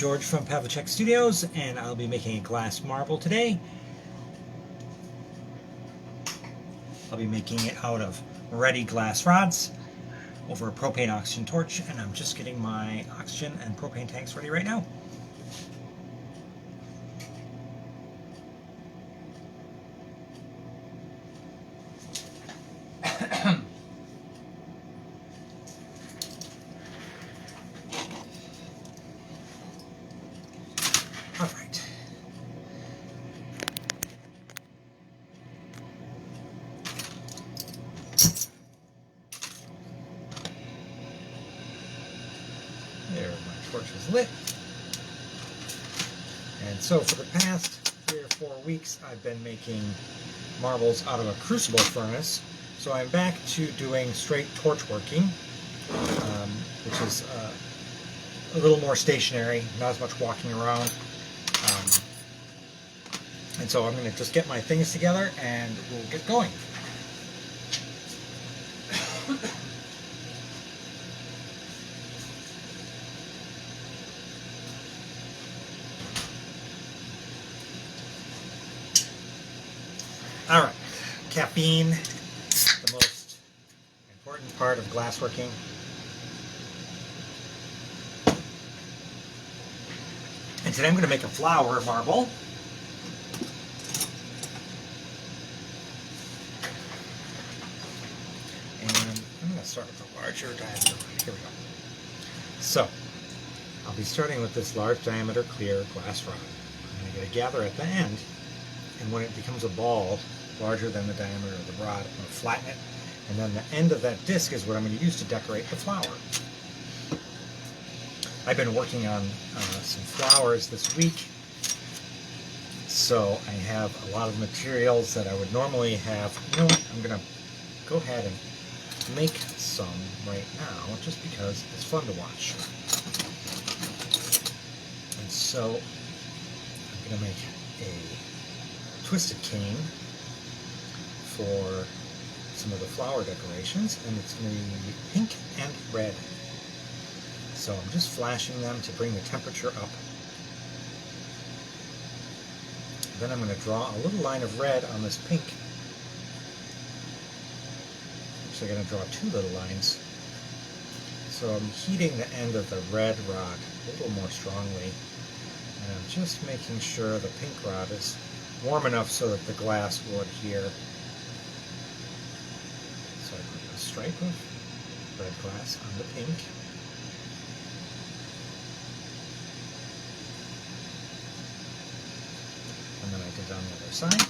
George from Pavliscak Studios, and I'll be making a glass marble today. I'll be making it out of ready glass rods over a propane oxygen torch, and I'm just getting my oxygen and propane tanks ready right now. All right. There, my torch is lit. And so for the past 3 or 4 weeks, I've been making marbles out of a crucible furnace. So I'm back to doing straight torch working, which is a little more stationary, not as much walking around. And so I'm going to just get my things together and we'll get going. All right, caffeine, the most important part of glassworking. And today I'm going to make a flower marble. And I'm going to start with a larger diameter. Here we go. So, I'll be starting with this large diameter clear glass rod. I'm going to get a gather at the end, and when it becomes a ball larger than the diameter of the rod, I'm going to flatten it, and then the end of that disc is what I'm going to use to decorate the flower. I've been working on some flowers this week, so I have a lot of materials that I would normally have. You know what? I'm going to go ahead and make some right now, just because it's fun to watch. And so I'm going to make a twisted cane for some of the flower decorations, and it's going to be pink and red. So I'm just flashing them to bring the temperature up. Then I'm going to draw a little line of red on this pink. Actually, I'm going to draw 2 little lines. So I'm heating the end of the red rod a little more strongly. And I'm just making sure the pink rod is warm enough so that the glass will adhere. So I put a stripe of red glass on the pink. And then I did on the other side.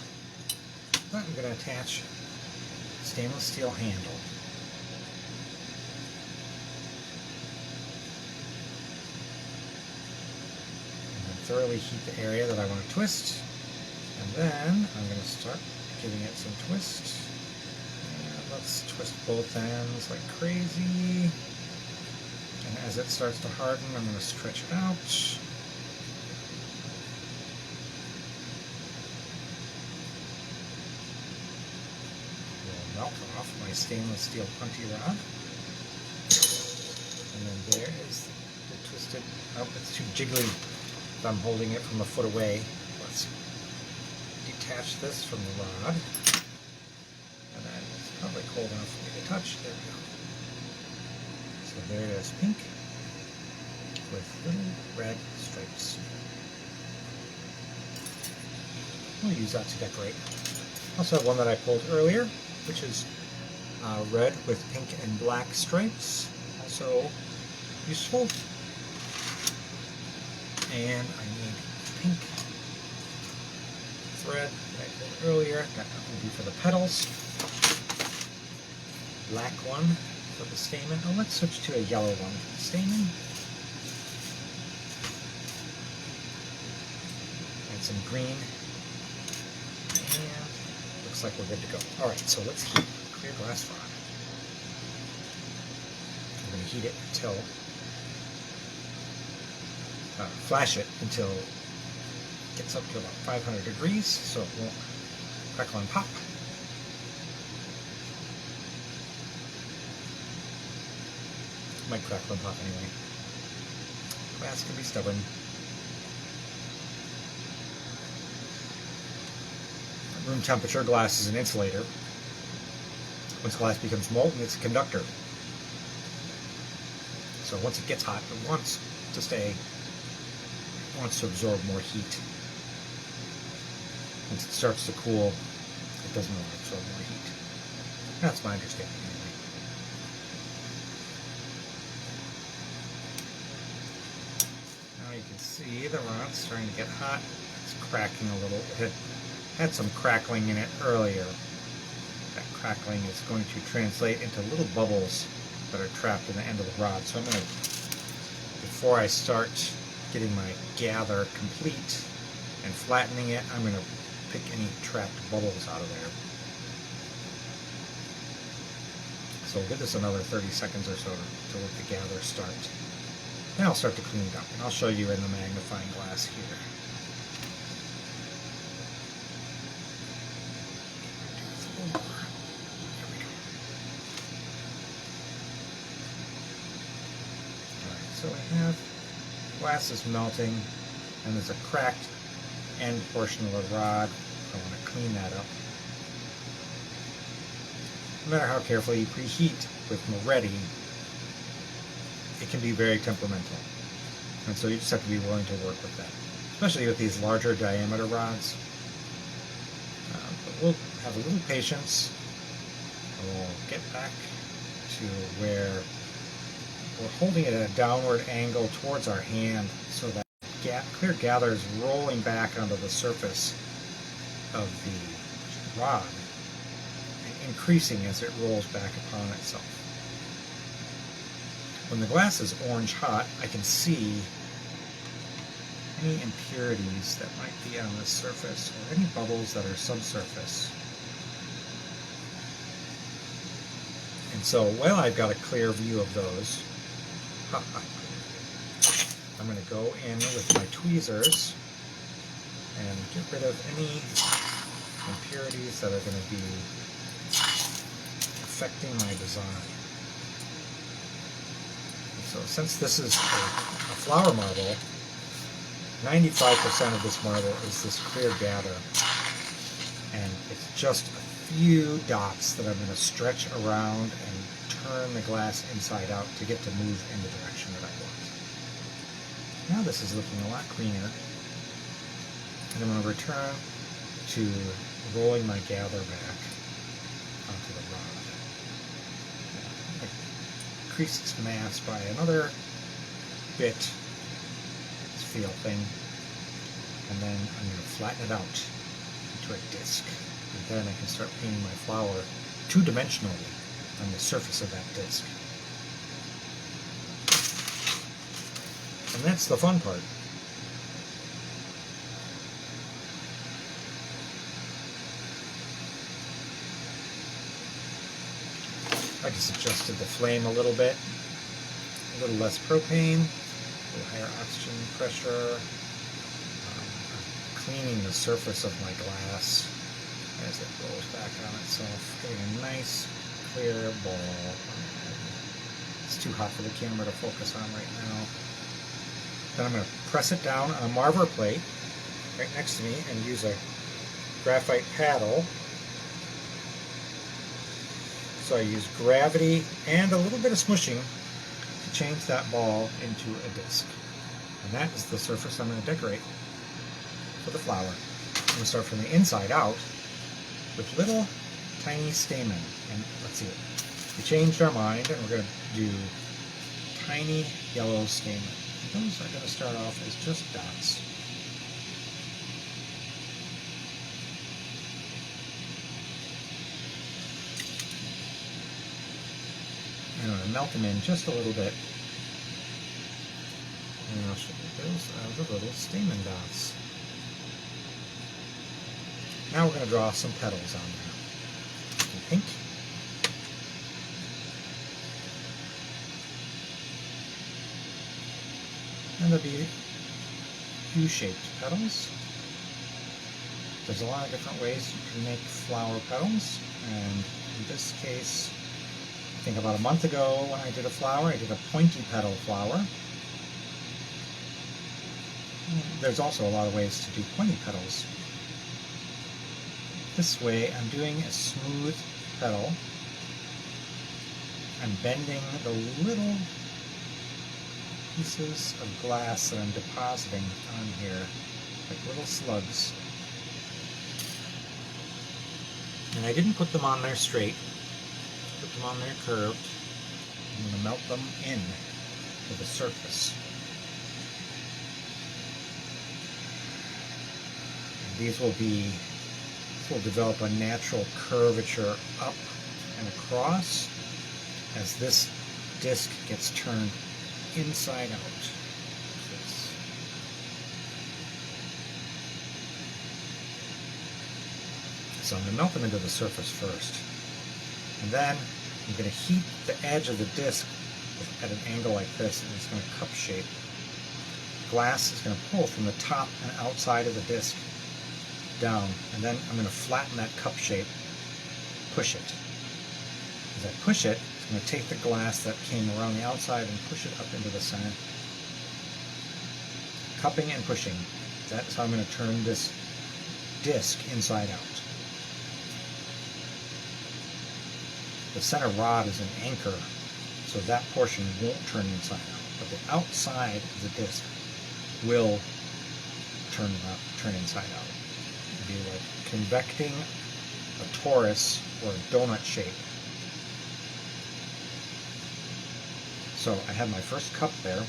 But I'm going to attach a stainless steel handle. And then thoroughly heat the area that I want to twist. And then I'm going to start giving it some twist. And let's twist both ends like crazy. And as it starts to harden, I'm going to stretch it out. Melt off my stainless steel punty rod. And then there is the twisted, oh, it's too jiggly if I'm holding it from a foot away. Let's detach this from the rod. And then it's probably cold enough for me to touch. There we go. So there it is, pink with little red stripes. We'll use that to decorate. I also have one that I pulled earlier, which is red with pink and black stripes, also useful. And I need pink thread that I pulled earlier, that will be for the petals. Black one for the stamen. Oh, let's switch to a yellow one for the stamen. And some green. And looks like we're good to go. Alright, so let's heat a clear glass rod. I'm going to heat it until, flash it until it gets up to about 500 degrees so it won't crackle and pop. It might crackle and pop anyway. Glass can be stubborn. room temperature, glass is an insulator. Once glass becomes molten, it's a conductor. So once it gets hot, it wants to stay, it wants to absorb more heat. Once it starts to cool, it doesn't want to absorb more heat. That's my understanding anyway. Now you can see the rod's starting to get hot. It's cracking a little. It had some crackling in it earlier. That crackling is going to translate into little bubbles that are trapped in the end of the rod. So I'm going to, before I start getting my gather complete and flattening it, I'm going to pick any trapped bubbles out of there. So we'll give this another 30 seconds or so to let the gather start. Then I'll start to clean it up, and I'll show you in the magnifying glass here. So we have glass is melting, and there's a cracked end portion of the rod. I want to clean that up. No matter how carefully you preheat with Moretti, it can be very temperamental. And so you just have to be willing to work with that, especially with these larger diameter rods. But we'll have a little patience, and we'll get back to where we're holding it at a downward angle towards our hand so that clear gather is rolling back onto the surface of the rod and increasing as it rolls back upon itself. When the glass is orange hot, I can see any impurities that might be on the surface or any bubbles that are subsurface. And so while I've got a clear view of those, I'm going to go in with my tweezers and get rid of any impurities that are going to be affecting my design. And so since this is a flower marble, 95% of this marble is this clear gather, and it's just a few dots that I'm going to stretch around and turn the glass inside out to get to move in the direction that I want. Now this is looking a lot cleaner, and I'm going to return to rolling my gather back onto the rod. I'm going to increase its mass by another bit, this feel thing, and then I'm going to flatten it out into a disc. And then I can start painting my flower two-dimensionally on the surface of that disc. And that's the fun part. I just adjusted the flame a little bit, a little less propane, a little higher oxygen pressure. I'm cleaning the surface of my glass as it rolls back on itself, getting a nice clear ball. It's too hot for the camera to focus on right now. Then I'm going to press it down on a marver plate right next to me and use a graphite paddle. So I use gravity and a little bit of smushing to change that ball into a disc. And that is the surface I'm going to decorate for the flower. I'm going to start from the inside out with little tiny stamen. And let's see, we changed our mind and we're going to do tiny yellow stamen. Those are going to start off as just dots. And I'm going to melt them in just a little bit. And I'll show you those are the little stamen dots. Now we're going to draw some petals on there. Some pink. And there'll be U-shaped petals. There's a lot of different ways you can make flower petals, and in this case, I think about a month ago when I did a flower, I did a pointy petal flower. There's also a lot of ways to do pointy petals. this way, I'm doing a smooth petal. I'm bending the little pieces of glass that I'm depositing on here, like little slugs. And I didn't put them on there straight, put them on there curved. I'm going to melt them in to the surface. And these will develop a natural curvature up and across as this disc gets turned inside out. So I'm going to melt them into the surface first. And then I'm going to heat the edge of the disc at an angle like this, and it's going to cup shape. Glass is going to pull from the top and outside of the disc down, and then I'm going to flatten that cup shape, push it. As I push it, it's going to take the glass that came around the outside and push it up into the center. Cupping and pushing. That's how I'm going to turn this disc inside out. The center rod is an anchor, so that portion won't turn inside out, but the outside of the disc will turn inside out. It'll be like convecting a torus or a donut shape. So I have my first cup there.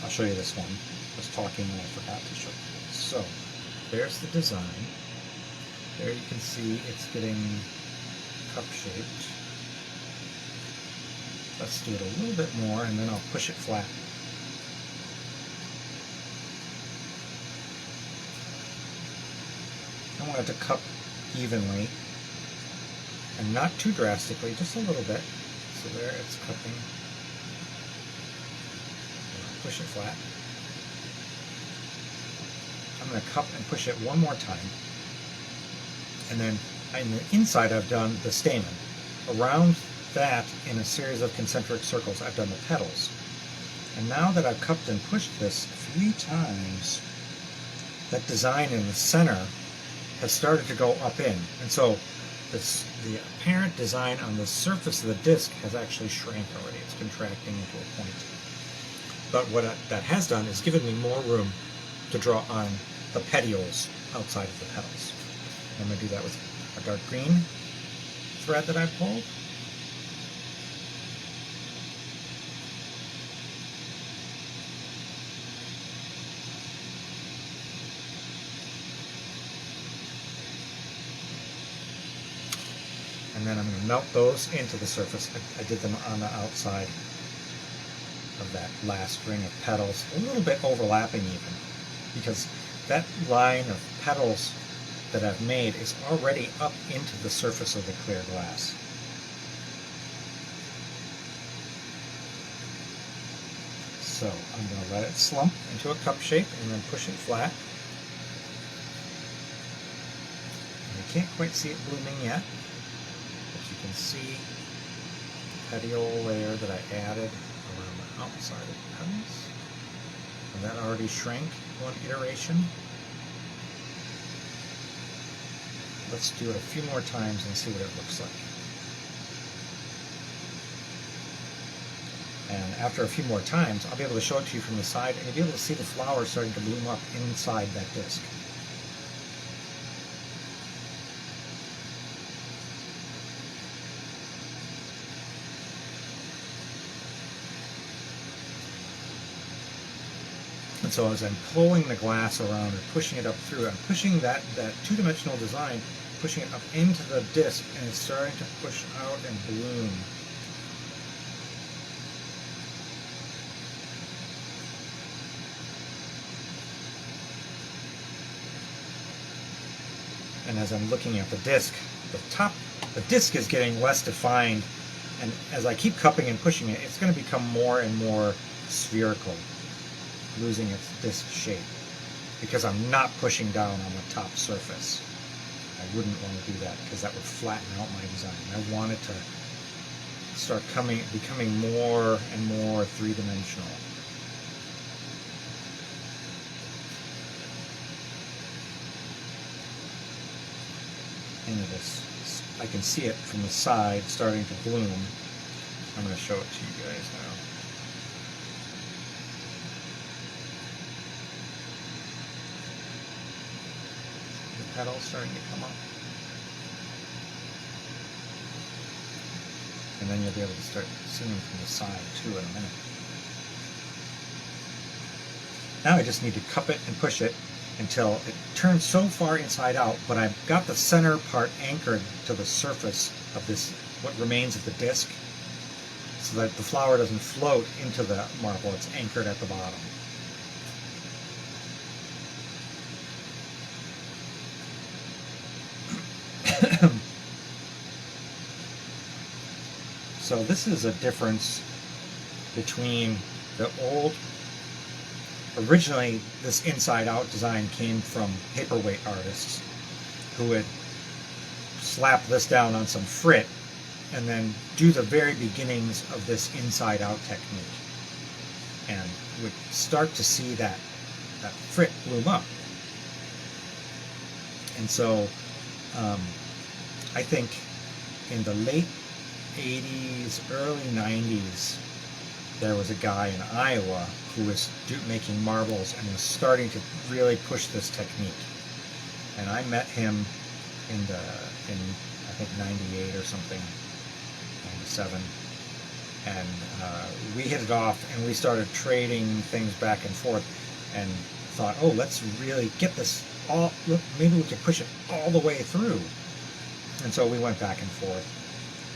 I'll show you this one. I was talking and I forgot to show you this. So there's the design. There you can see it's getting cup shaped. Let's do it a little bit more and then I'll push it flat. I want it to cup evenly and not too drastically, just a little bit. So there it's cupping. Push it flat. I'm going to cup and push it one more time. And then on the inside I've done the stamen. Around that, in a series of concentric circles, I've done the petals. And now that I've cupped and pushed this 3 times, that design in the center has started to go up in. And so the apparent design on the surface of the disc has actually shrank already. It's contracting into a point. But what that has done is given me more room to draw on the petioles outside of the petals. I'm going to do that with a dark green thread that I've pulled. And then I'm going to melt those into the surface. I did them on the outside of that last ring of petals, a little bit overlapping even, because that line of petals that I've made is already up into the surface of the clear glass. So I'm going to let it slump into a cup shape and then push it flat. And you can't quite see it blooming yet, but you can see the petiole layer that I added around the outside of the petals. And that already shrank one iteration. Let's do it a few more times and see what it looks like. And after a few more times, I'll be able to show it to you from the side, and you'll be able to see the flowers starting to bloom up inside that disc. And so as I'm pulling the glass around and pushing it up through, I'm pushing that two-dimensional design, pushing it up into the disc, and it's starting to push out and bloom. And as I'm looking at the disc is getting less defined, and as I keep cupping and pushing it, it's going to become more and more spherical, losing its disc shape, because I'm not pushing down on the top surface. I wouldn't want to do that because that would flatten out my design. I want it to start becoming more and more three-dimensional. into this. I can see it from the side starting to bloom. I'm going to show it to you guys now. The petal's starting to come up. And then you'll be able to start seeing them from the side too in a minute. Now I just need to cup it and push it until it turns so far inside out, but I've got the center part anchored to the surface of this, what remains of the disc, so that the flower doesn't float into the marble. It's anchored at the bottom. So this is a difference between the old, originally this inside-out design came from paperweight artists who would slap this down on some frit and then do the very beginnings of this inside-out technique, and would start to see that frit bloom up. And so I think in the late 80s, early 90s, there was a guy in Iowa who was making marbles and was starting to really push this technique. And I met him in I think 98 or something, 97, and we hit it off and we started trading things back and forth and thought, oh, let's really get this all, look, maybe we can push it all the way through. And so we went back and forth.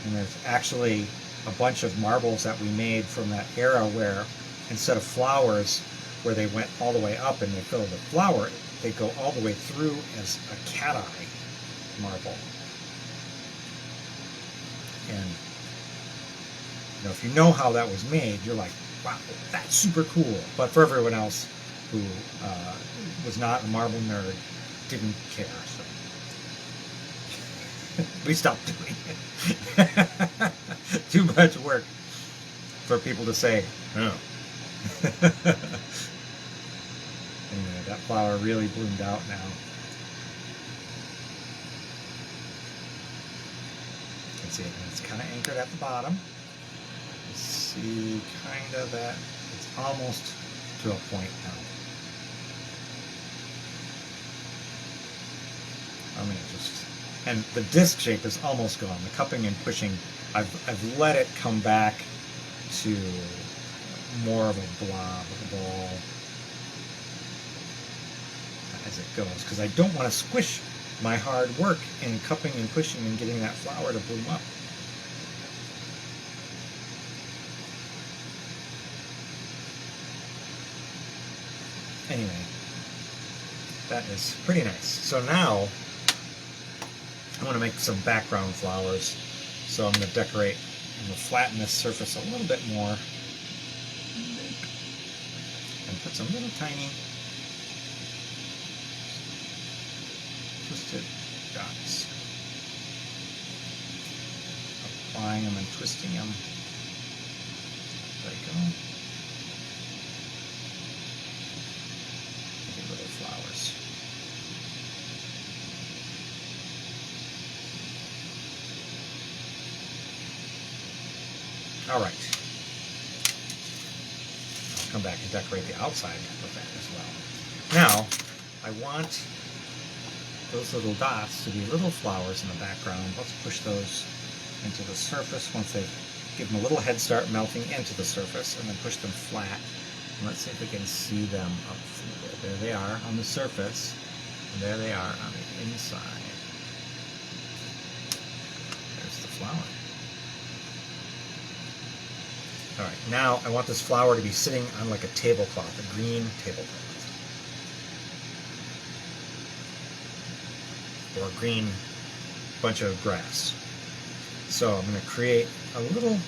And there's actually a bunch of marbles that we made from that era where instead of flowers, where they went all the way up and they filled the flower, they go all the way through as a cat eye marble. And if you know how that was made, you're like, wow, that's super cool. But for everyone else who was not a marble nerd, didn't care. So we stopped doing it. Too much work for people to say, no. Anyway, that flower really bloomed out now. You can see it, it's kind of anchored at the bottom. You see kind of that, it's almost to a point now. I mean, and the disc shape is almost gone. The cupping and pushing, I've let it come back to more of a blob, a ball, as it goes, because I don't want to squish my hard work in cupping and pushing and getting that flower to bloom up. Anyway, that is pretty nice. So now I want to make some background flowers, so I'm going to decorate. I'm going to flatten this surface a little bit more and put some little tiny twisted dots, applying them and twisting them. There you go. Making little flowers. All right. I'll come back and decorate the outside with that as well. Now, I want those little dots to be little flowers in the background. Let's push those into the surface once they give them a little head start melting into the surface, and then push them flat. And let's see if we can see them up through there. There they are on the surface, and there they are on the inside. There's the flower. All right, now I want this flower to be sitting on like a tablecloth, a green tablecloth, or a green bunch of grass. So I'm going to create a little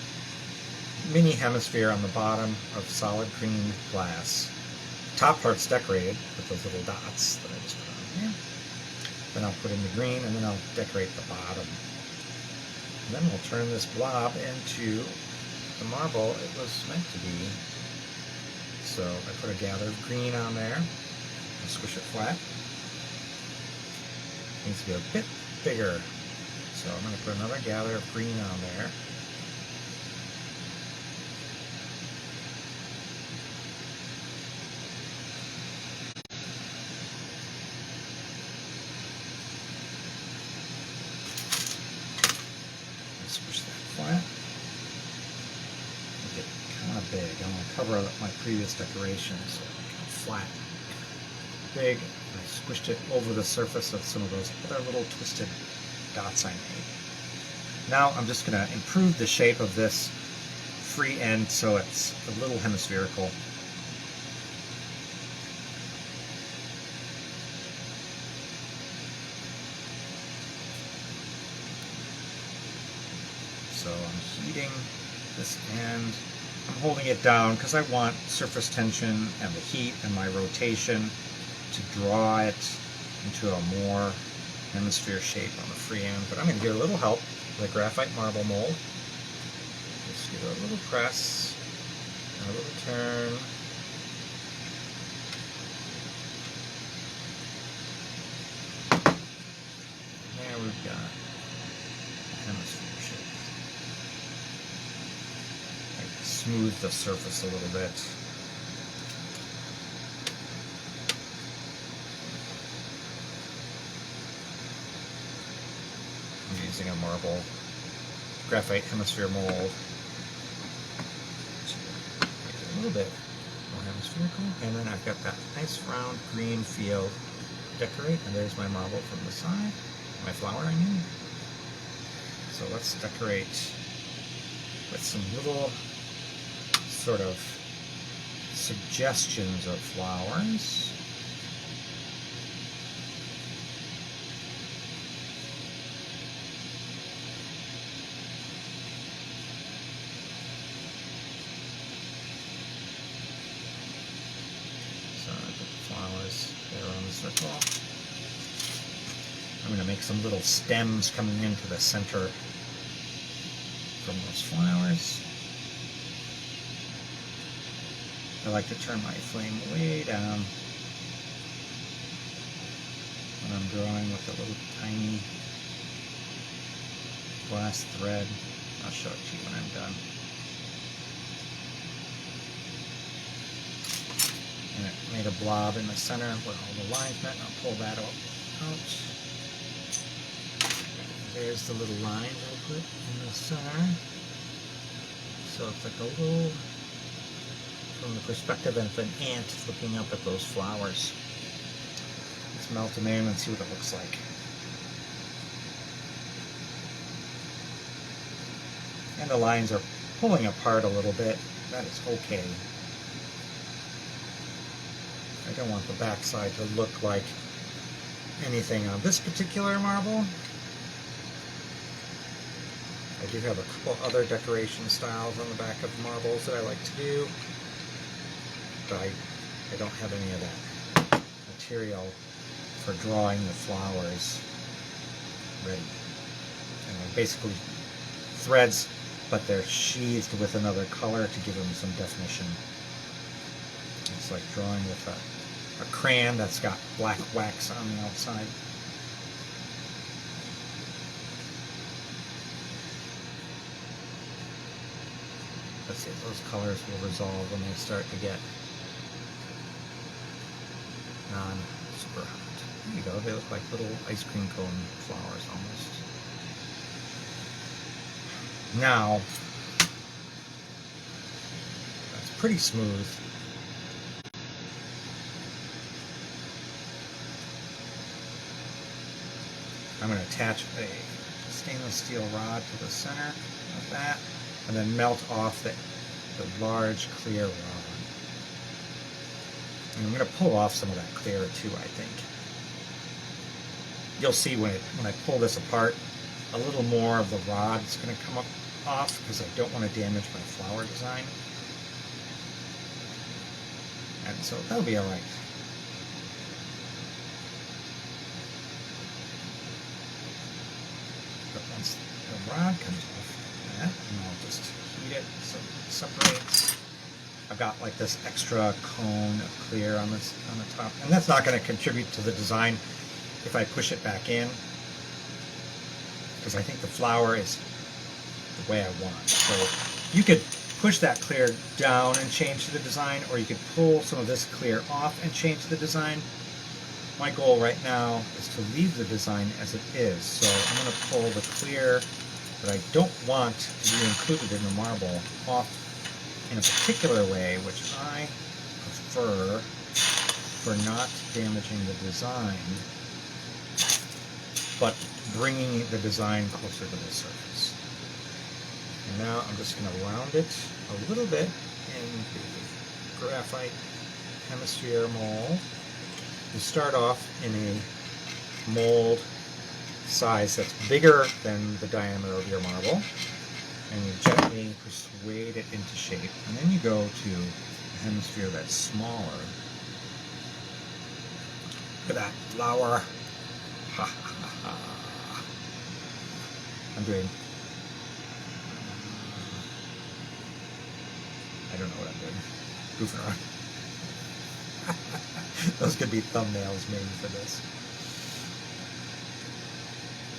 mini hemisphere on the bottom of solid green glass. Top part's decorated with those little dots that I just put on here. Then I'll put in the green, and then I'll decorate the bottom. And then we'll turn this blob into the marble it was meant to be. So I put a gathered green on there. I'll squish it flat. Needs to be a bit bigger. So I'm going to put another gather of green on there. Push that flat. Make it kind of big. I'm going to cover up my previous decoration so kind of flat, big. I squished it over the surface of some of those other little twisted dots I made. Now I'm just going to improve the shape of this free end so it's a little hemispherical. So I'm heating this end. I'm holding it down because I want surface tension and the heat and my rotation to draw it into a more hemisphere shape on the free end. But I'm going to get a little help with a graphite marble mold. Just give it a little press, and a little turn. There we've got a hemisphere shape. Smooth the surface a little bit. I'm using a marble graphite hemisphere mold to make it a little bit more hemispherical. And then I've got that nice round green field to decorate. And there's my marble from the side, my flower I mean. So let's decorate with some little sort of suggestions of flowers. So I put the flowers there on the circle. I'm going to make some little stems coming into the center from those flowers. I like to turn my flame way down when I'm drawing with a little tiny glass thread. I'll show it to you when I'm done. And it made a blob in the center where all the lines met. I'll pull that out. There's the little lines I put in the center. So it's like a little, from the perspective of an ant looking up at those flowers. Let's melt them in and see what it looks like. And the lines are pulling apart a little bit. That is okay. I don't want the backside to look like anything on this particular marble. I do have a couple other decoration styles on the back of marbles that I like to do. But I don't have any of that material for drawing the flowers ready. And they're basically threads, but they're sheathed with another color to give them some definition. It's like drawing with a crayon that's got black wax on the outside. Let's see if those colors will resolve when they start to get non-super hot. There you go, they look like little ice cream cone flowers almost. Now, that's pretty smooth. I'm going to attach a stainless steel rod to the center of that, and then melt off the large clear rod. And I'm going to pull off some of that clear too, I think. You'll see when I pull this apart, a little more of the rod is going to come off because I don't want to damage my flower design. And so that'll be alright. But once the rod comes off that, and I'll just heat it so it separates. I've got like this extra cone of clear on the top, and that's not going to contribute to the design if I push it back in. because I think the flower is the way I want. So you could push that clear down and change the design, or you could pull some of this clear off and change the design. My goal right now is to leave the design as it is. So I'm going to pull the clear that I don't want to be included in the marble off in a particular way, which I prefer for not damaging the design, but bringing the design closer to the surface. And now I'm just going to round it a little bit in the graphite hemisphere mold. You start off in a mold size that's bigger than the diameter of your marble, and you gently persuade it into shape. And then you go to a hemisphere that's smaller. Look at that flower. Ha ha ha ha. I'm doing... I don't know what I'm doing. Goofing around. Those could be thumbnails maybe for this.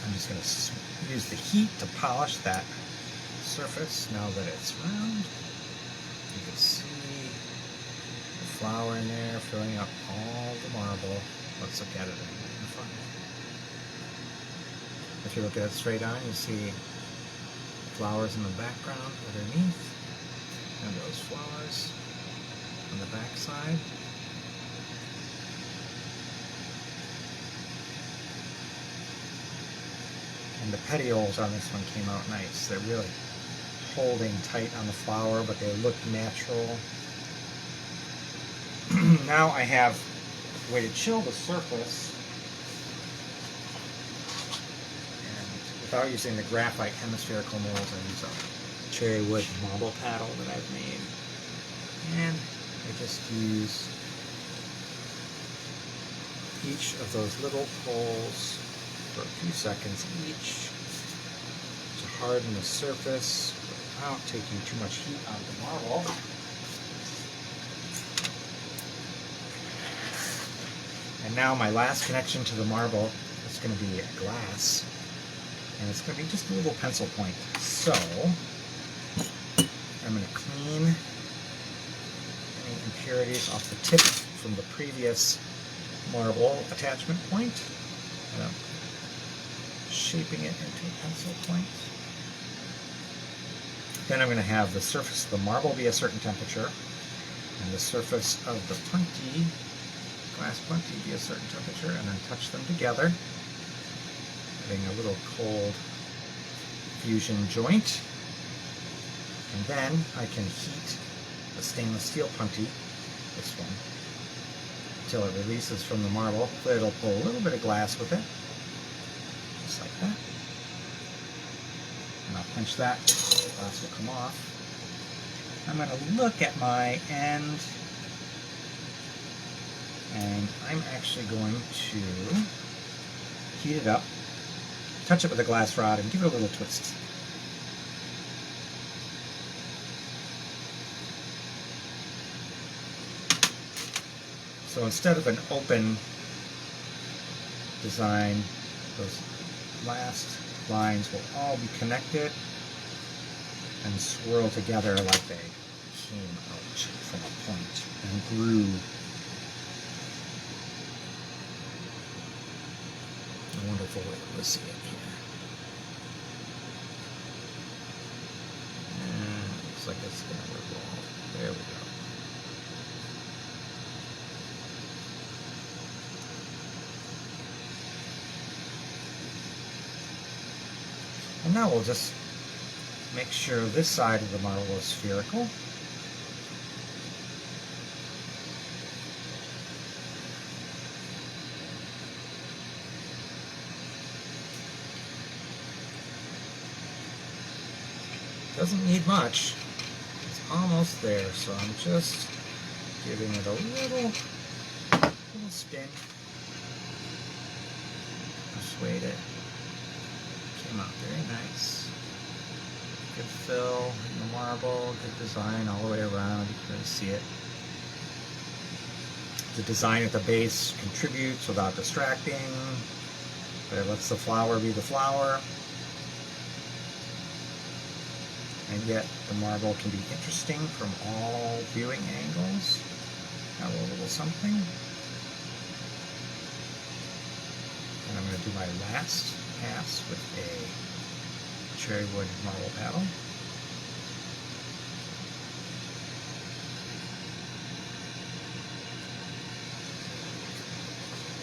I'm just going to use the heat to polish that surface now that it's round. You can see the flower in there filling up all the marble. Let's look at it in front. If you look at it straight on, you see flowers in the background underneath, and those flowers on the back side. And the petioles on this one came out nice. They're really holding tight on the flower, but they look natural. Now I have a way to chill the surface, and without using the graphite hemispherical molds, I use a cherry wood marble paddle that I've made. And I just use each of those little holes for a few seconds each to harden the surface without taking too much heat on the marble. And now my last connection to the marble is going to be a glass, and it's going to be just a little pencil point. So I'm going to clean any impurities off the tip from the previous marble attachment point. And I'm shaping it into a pencil point. Then I'm going to have the surface of the marble be a certain temperature, and the surface of the punty, glass punty, be a certain temperature, and then touch them together, having a little cold fusion joint. And then I can heat the stainless steel punty, this one, until it releases from the marble. It'll pull a little bit of glass with it, just like that. And I'll pinch that, the glass will come off. I'm going to look at my end, and I'm actually going to heat it up, touch it with a glass rod, and give it a little twist. So instead of an open design, those last lines will all be connected and swirl together like they came out from a point and grew. A wonderful way to see it here. And it looks like it's going to revolve. There we go. And now we'll just make sure this side of the marble is spherical. Doesn't need much. It's almost there, so I'm just giving it a little spin. Persuade it. Came out very nice. Good fill in the marble, good design all the way around. You can really see it. The design at the base contributes without distracting, but it lets the flower be the flower. and yet the marble can be interesting from all viewing angles. Have a little something. And I'm going to do my last pass with a cherry wood marble paddle.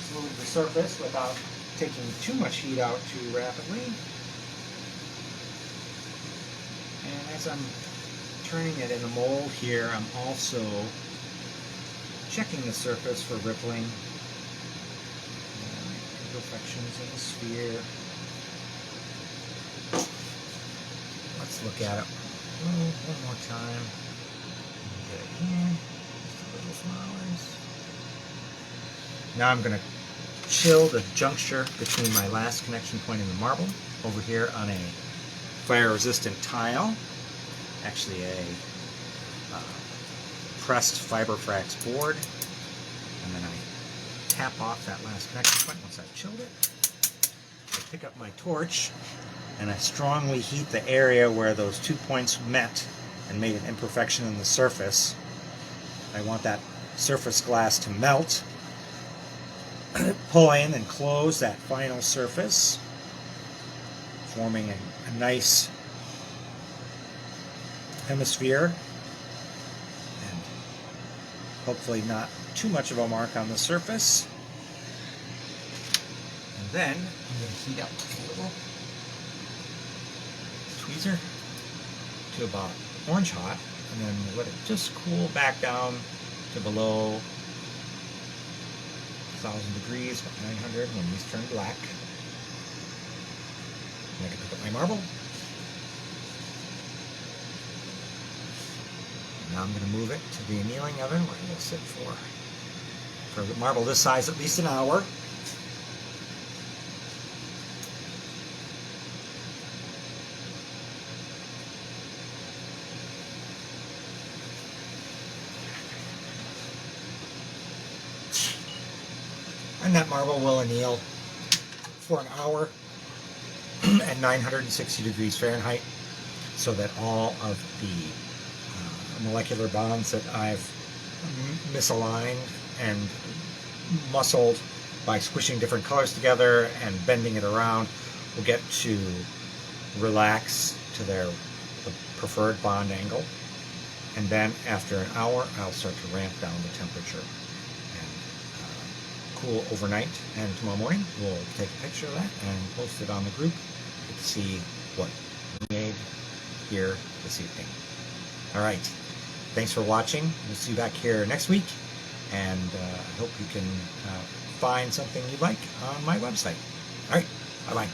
Smooth the surface without taking too much heat out too rapidly. And as I'm turning it in the mold here, I'm also checking the surface for rippling, imperfections in the sphere. Let's look at it one more time. Get it here, just the little flowers. Now I'm going to chill the juncture between my last connection point and the marble over here on a fire-resistant tile, actually a pressed Pavliscak board, and then I tap off that last connection point once I've chilled it. I pick up my torch and I strongly heat the area where those 2 points met and made an imperfection in the surface. I want that surface glass to melt, pull in and close that final surface, forming a nice hemisphere, and hopefully not too much of a mark on the surface. And then I'm going to heat up a little tweezer to about orange hot, and then let it just cool back down to below 1,000 degrees, about 900 when these turn black. And I can pick up my marble. Now I'm going to move it to the annealing oven where it will sit for the marble this size at least an hour. And that marble will anneal for an hour at 960 degrees Fahrenheit, so that all of the molecular bonds that I've misaligned and muscled by squishing different colors together and bending it around will get to relax to their preferred bond angle. And then after an hour, I'll start to ramp down the temperature and cool overnight. And tomorrow morning, we'll take a picture of that and post it on the group to see what we made here this evening. All right. Thanks for watching. We'll see you back here next week, and I hope you can find something you like on my website. All right, bye-bye.